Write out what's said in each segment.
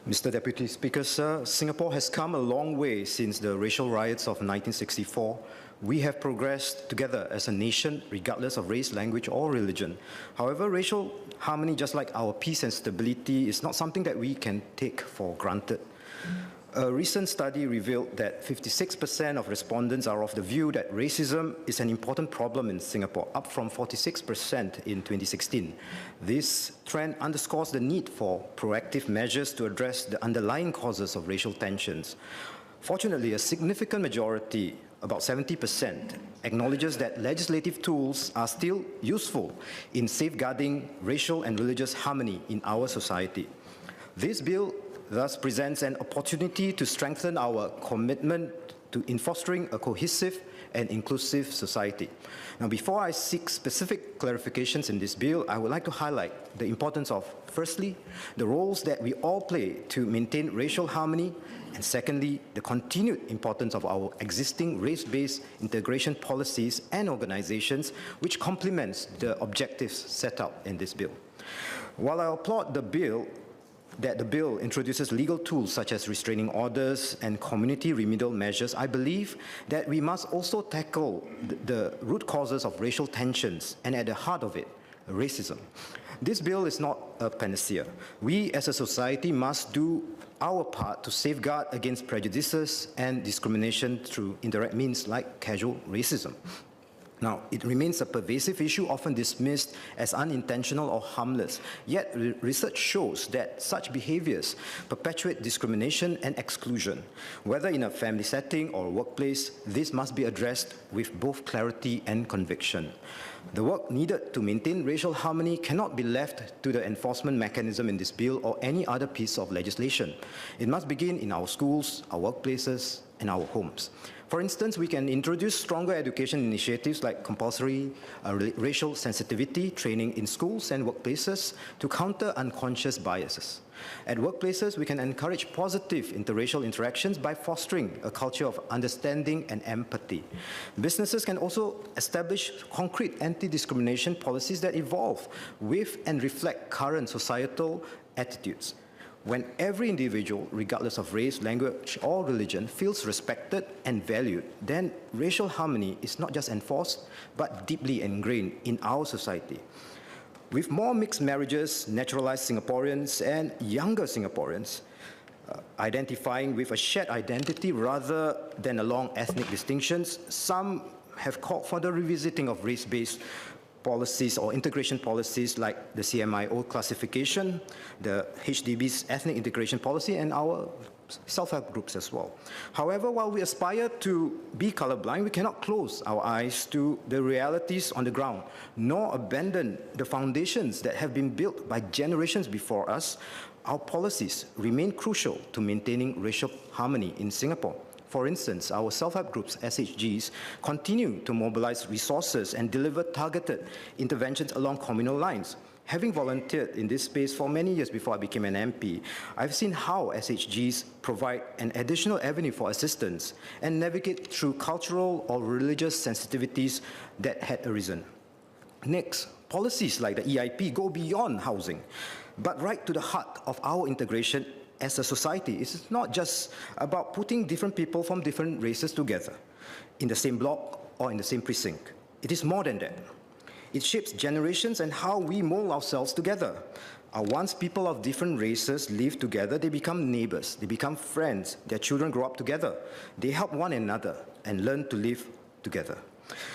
Mr. Deputy Speaker, sir, Singapore has come a long way since the racial riots of 1964. We have progressed together as a nation, regardless of race, language, or religion. However, racial harmony, just like our peace and stability, is not something that we can take for granted. A recent study revealed that 56% of respondents are of the view that racism is an important problem in Singapore, up from 46% in 2016. This trend underscores the need for proactive measures to address the underlying causes of racial tensions. Fortunately, a significant majority, about 70%, acknowledges that legislative tools are still useful in safeguarding racial and religious harmony in our society. This bill thus presents an opportunity to strengthen our commitment in fostering a cohesive and inclusive society. Now, before I seek specific clarifications in this bill, I would like to highlight the importance of, firstly, the roles that we all play to maintain racial harmony, and secondly, the continued importance of our existing race-based integration policies and organizations, which complements the objectives set out in this bill. While I applaud the bill introduces legal tools such as restraining orders and community remedial measures, I believe that we must also tackle the root causes of racial tensions, and at the heart of it, racism. This bill is not a panacea. We as a society must do our part to safeguard against prejudices and discrimination through indirect means like casual racism. Now, it remains a pervasive issue, often dismissed as unintentional or harmless. Yet, research shows that such behaviors perpetuate discrimination and exclusion. Whether in a family setting or workplace, this must be addressed with both clarity and conviction. The work needed to maintain racial harmony cannot be left to the enforcement mechanism in this bill or any other piece of legislation. It must begin in our schools, our workplaces, and our homes. For instance, we can introduce stronger education initiatives like compulsory racial sensitivity training in schools and workplaces to counter unconscious biases. At workplaces, we can encourage positive interracial interactions by fostering a culture of understanding and empathy. Businesses can also establish concrete anti-discrimination policies that evolve with and reflect current societal attitudes. When every individual, regardless of race, language, or religion, feels respected and valued, then racial harmony is not just enforced, but deeply ingrained in our society. With more mixed marriages, naturalized Singaporeans, and younger Singaporeans identifying with a shared identity rather than along ethnic distinctions, some have called for the revisiting of race-based policies or integration policies like the CMIO classification, the HDB's ethnic integration policy, and our self-help groups as well. However, while we aspire to be colorblind, we cannot close our eyes to the realities on the ground, nor abandon the foundations that have been built by generations before us. Our policies remain crucial to maintaining racial harmony in Singapore. For instance, our self-help groups, SHGs, continue to mobilize resources and deliver targeted interventions along communal lines. Having volunteered in this space for many years before I became an MP, I've seen how SHGs provide an additional avenue for assistance and navigate through cultural or religious sensitivities that had arisen. Next, policies like the EIP go beyond housing, but right to the heart of our integration as a society. It's not just about putting different people from different races together in the same block or in the same precinct. It is more than that. It shapes generations and how we mold ourselves together. Once people of different races live together, they become neighbors, they become friends, their children grow up together, they help one another and learn to live together.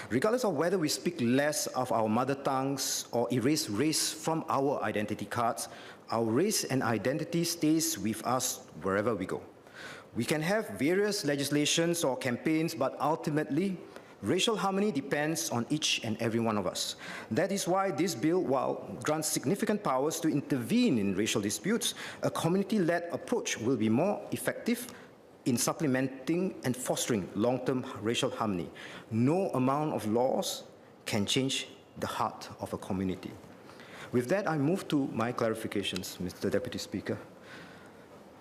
Regardless of whether we speak less of our mother tongues or erase race from our identity cards, our race and identity stays with us wherever we go. We can have various legislations or campaigns, but ultimately, racial harmony depends on each and every one of us. That is why this bill, while grants significant powers to intervene in racial disputes, a community-led approach will be more effective in supplementing and fostering long-term racial harmony. No amount of laws can change the heart of a community. With that, I move to my clarifications, Mr. Deputy Speaker.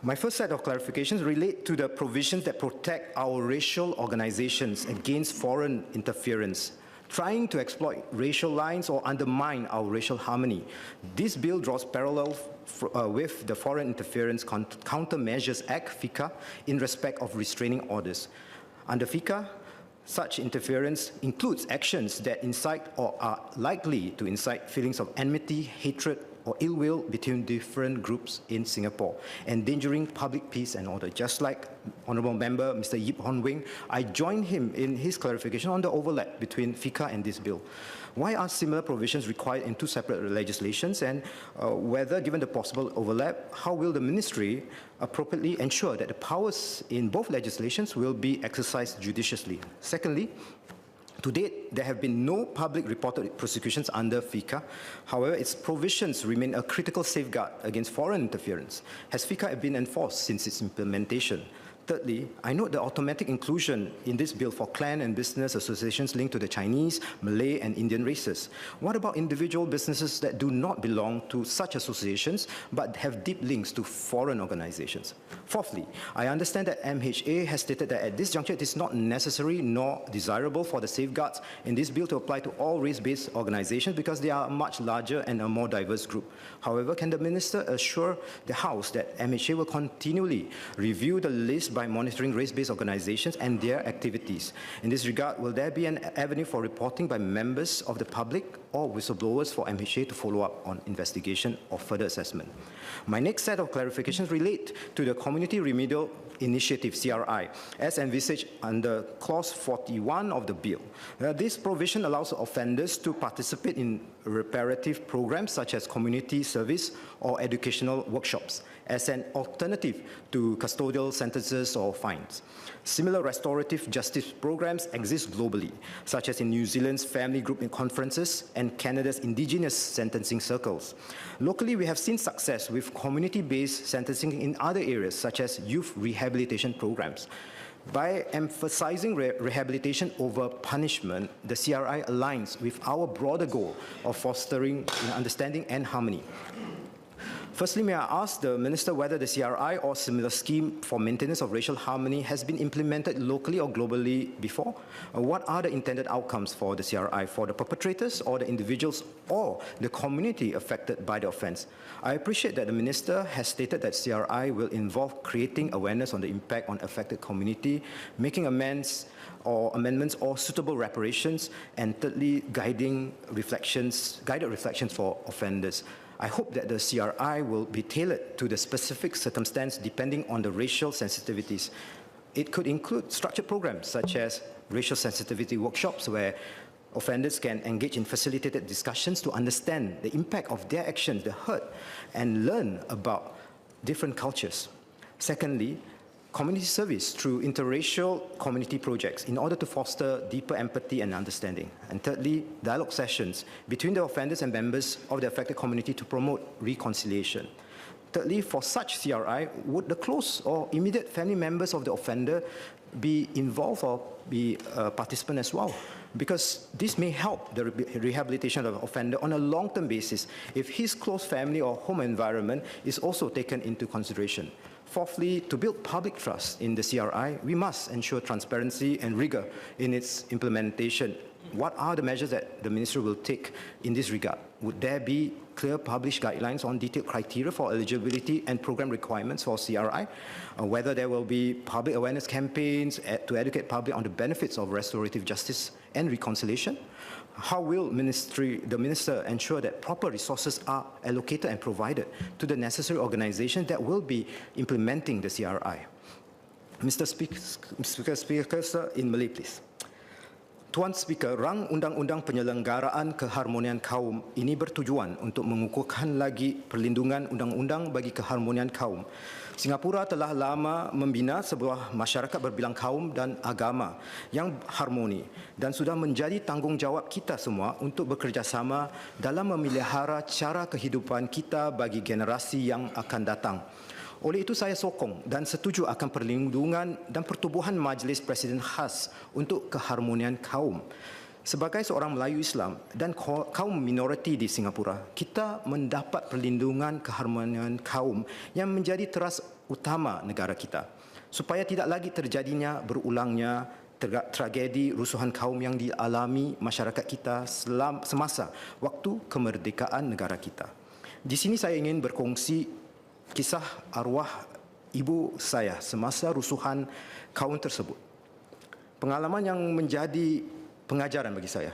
My first set of clarifications relate to the provisions that protect our racial organizations against foreign interference, trying to exploit racial lines or undermine our racial harmony. This bill draws parallel with the Foreign Interference Countermeasures Act, FICA, in respect of restraining orders. Under FICA, such interference includes actions that incite or are likely to incite feelings of enmity, hatred, or ill will between different groups in Singapore, endangering public peace and order. Just like Honourable Member Mr. Yip Hon Wing, I join him in his clarification on the overlap between FICA and this bill. Why are similar provisions required in two separate legislations, and whether, given the possible overlap, how will the Ministry appropriately ensure that the powers in both legislations will be exercised judiciously? Secondly, to date, there have been no public reported prosecutions under FICA. However, its provisions remain a critical safeguard against foreign interference. Has FICA been enforced since its implementation? Thirdly, I note the automatic inclusion in this bill for clan and business associations linked to the Chinese, Malay, and Indian races. What about individual businesses that do not belong to such associations but have deep links to foreign organizations? Fourthly, I understand that MHA has stated that at this juncture it is not necessary nor desirable for the safeguards in this bill to apply to all race-based organizations because they are a much larger and a more diverse group. However, can the Minister assure the House that MHA will continually review the list by monitoring race-based organizations and their activities? In this regard, will there be an avenue for reporting by members of the public or whistleblowers for MHA to follow up on investigation or further assessment? My next set of clarifications relate to the Community Remedial Initiative, CRI, as envisaged under Clause 41 of the bill. This provision allows offenders to participate in reparative programs such as community service or educational workshops as an alternative to custodial sentences or fines. Similar restorative justice programs exist globally, such as in New Zealand's family group conferences and Canada's indigenous sentencing circles. Locally, we have seen success with community-based sentencing in other areas, such as youth rehabilitation programs. By emphasizing rehabilitation over punishment, the CRI aligns with our broader goal of fostering understanding and harmony. Firstly, may I ask the Minister whether the CRI or similar scheme for maintenance of racial harmony has been implemented locally or globally before? What are the intended outcomes for the CRI, for the perpetrators or the individuals or the community affected by the offence? I appreciate that the Minister has stated that CRI will involve creating awareness on the impact on affected community, making amends or amendments or suitable reparations, and thirdly, guided reflections for offenders. I hope that the CRI will be tailored to the specific circumstance depending on the racial sensitivities. It could include structured programs such as racial sensitivity workshops where offenders can engage in facilitated discussions to understand the impact of their actions, the hurt, and learn about different cultures. Secondly, community service through interracial community projects in order to foster deeper empathy and understanding. And thirdly, dialogue sessions between the offenders and members of the affected community to promote reconciliation. Thirdly, for such CRI, would the close or immediate family members of the offender be involved or be a participant as well? Because this may help the rehabilitation of the offender on a long-term basis if his close family or home environment is also taken into consideration. Fourthly, to build public trust in the CRI, we must ensure transparency and rigour in its implementation. What are the measures that the Ministry will take in this regard? Would there be clear published guidelines on detailed criteria for eligibility and program requirements for CRI? Whether there will be public awareness campaigns to educate public on the benefits of restorative justice and reconciliation? How will the Minister ensure that proper resources are allocated and provided to the necessary organizations that will be implementing the CRI? Mr. Speaker, sir, in Malay, please. Tuan Speaker, rang Undang-Undang Penyelenggaraan Keharmonian Kaum ini bertujuan untuk mengukuhkan lagi perlindungan undang-undang bagi keharmonian kaum. Singapura telah lama membina sebuah masyarakat berbilang kaum dan agama yang harmoni dan sudah menjadi tanggungjawab kita semua untuk bekerjasama dalam memelihara cara kehidupan kita bagi generasi yang akan datang. Oleh itu saya sokong dan setuju akan perlindungan dan pertubuhan Majlis Presiden Khas untuk Keharmonian Kaum. Sebagai seorang Melayu Islam dan kaum minoriti di Singapura, kita mendapat perlindungan keharmonian kaum yang menjadi teras utama negara kita. Supaya tidak lagi terjadinya berulangnya tragedi rusuhan kaum yang dialami masyarakat kita semasa waktu kemerdekaan negara kita. Di sini saya ingin berkongsi kisah arwah ibu saya semasa rusuhan kaum tersebut. Pengalaman yang menjadi pengajaran bagi saya.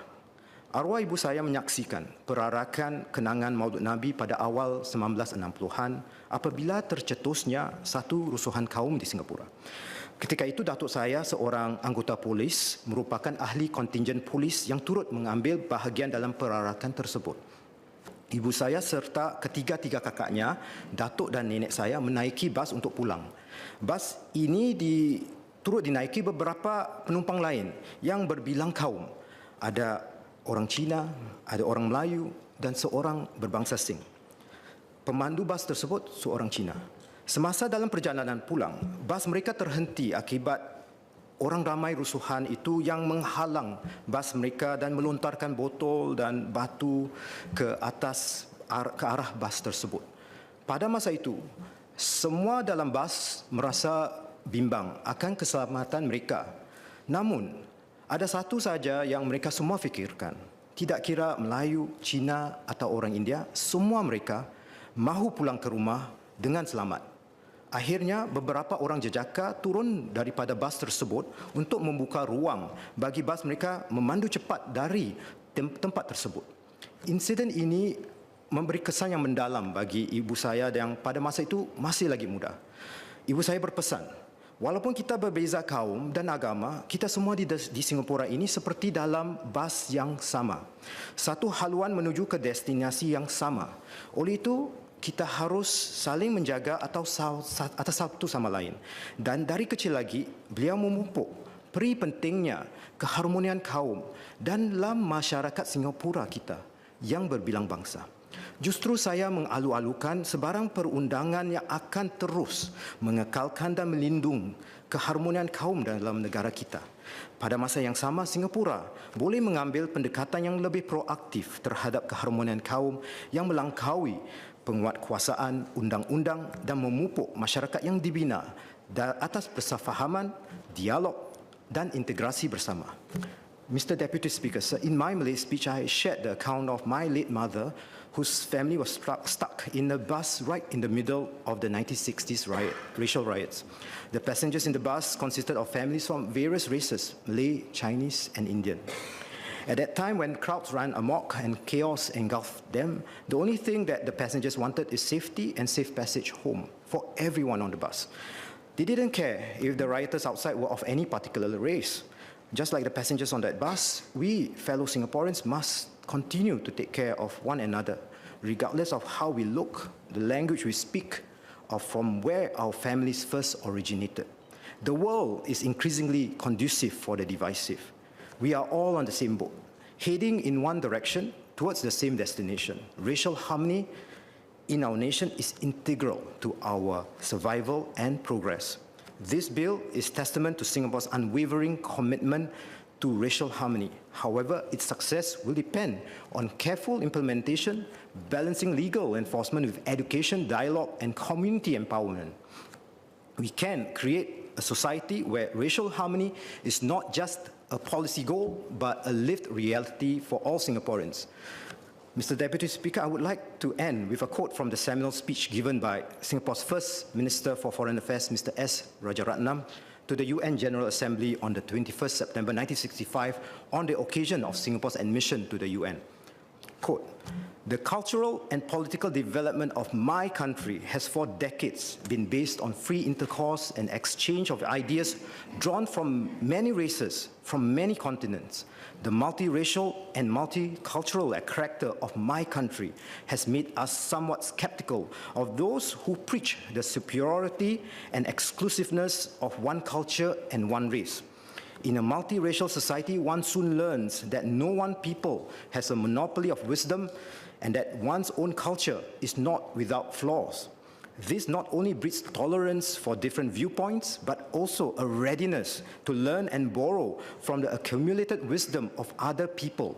Arwah ibu saya menyaksikan perarakan kenangan Maulid Nabi pada awal 1960-an apabila tercetusnya satu rusuhan kaum di Singapura. Ketika itu datuk saya seorang anggota polis merupakan ahli kontingen polis yang turut mengambil bahagian dalam perarakan tersebut. Ibu saya serta ketiga-tiga kakaknya, datuk dan nenek saya menaiki bas untuk pulang. Bas ini turut dinaiki beberapa penumpang lain yang berbilang kaum. Ada orang Cina, ada orang Melayu dan seorang berbangsa Sing. Pemandu bas tersebut seorang Cina. Semasa dalam perjalanan pulang, bas mereka terhenti akibat orang ramai rusuhan itu yang menghalang bas mereka dan melontarkan botol dan batu ke arah bas tersebut. Pada masa itu, semua dalam bas merasa bimbang akan keselamatan mereka. Namun, ada satu saja yang mereka semua fikirkan. Tidak kira Melayu, Cina atau orang India, semua mereka mahu pulang ke rumah dengan selamat. Akhirnya, beberapa orang jejaka turun daripada bas tersebut untuk membuka ruang bagi bas mereka memandu cepat dari tempat tersebut. Insiden ini memberi kesan yang mendalam bagi ibu saya yang pada masa itu masih lagi muda. Ibu saya berpesan, walaupun kita berbeza kaum dan agama, kita semua di Singapura ini seperti dalam bas yang sama. Satu haluan menuju ke destinasi yang sama. Oleh itu, kita harus saling menjaga atas satu sama lain. Dan dari kecil lagi, beliau memupuk peri pentingnya keharmonian kaum dan dalam masyarakat Singapura kita yang berbilang bangsa. Justru saya mengalu-alukan sebarang perundangan yang akan terus mengekalkan dan melindungi keharmonian kaum dalam negara kita. Pada masa yang sama, Singapura boleh mengambil pendekatan yang lebih proaktif terhadap keharmonian kaum yang melangkaui penguatkuasaan undang-undang dan memupuk masyarakat yang dibina atas persefahaman, dialog dan integrasi bersama. Mr. Deputy Speaker, sir, in my Malay speech, I shared the account of my late mother, whose family was stuck in a bus right in the middle of the 1960s racial riots. The passengers in the bus consisted of families from various races, Malay, Chinese, and Indian. At that time, when crowds ran amok and chaos engulfed them, the only thing that the passengers wanted is safety and safe passage home for everyone on the bus. They didn't care if the rioters outside were of any particular race. Just like the passengers on that bus, we fellow Singaporeans must continue to take care of one another, regardless of how we look, the language we speak, or from where our families first originated. The world is increasingly conducive for the divisive. We are all on the same boat, heading in one direction towards the same destination. Racial harmony in our nation is integral to our survival and progress. This bill is testament to Singapore's unwavering commitment to racial harmony. However, its success will depend on careful implementation, balancing legal enforcement with education, dialogue, and community empowerment. We can create a society where racial harmony is not just a policy goal, but a lived reality for all Singaporeans. Mr. Deputy Speaker, I would like to end with a quote from the seminal speech given by Singapore's first Minister for Foreign Affairs, Mr. S. Rajaratnam, to the UN General Assembly on the 21st September 1965 on the occasion of Singapore's admission to the UN. Quote, "The cultural and political development of my country has for decades been based on free intercourse and exchange of ideas drawn from many races, from many continents. The multiracial and multicultural character of my country has made us somewhat skeptical of those who preach the superiority and exclusiveness of one culture and one race. In a multiracial society, one soon learns that no one people has a monopoly of wisdom and that one's own culture is not without flaws. This not only breeds tolerance for different viewpoints, but also a readiness to learn and borrow from the accumulated wisdom of other people.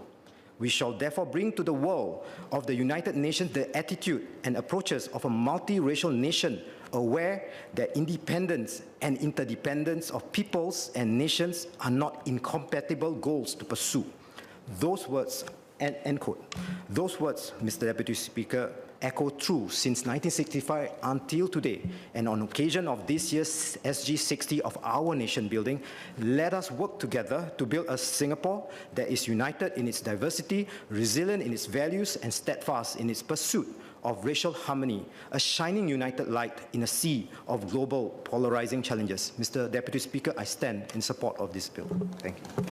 We shall therefore bring to the world of the United Nations the attitude and approaches of a multiracial nation aware that independence and interdependence of peoples and nations are not incompatible goals to pursue. Those words, end quote. Those words, Mr. Deputy Speaker, echo true since 1965 until today. And on occasion of this year's SG60 of our nation building, let us work together to build a Singapore that is united in its diversity, resilient in its values, and steadfast in its pursuit of racial harmony, a shining united light in a sea of global polarizing challenges. Mr. Deputy Speaker, I stand in support of this bill. Thank you.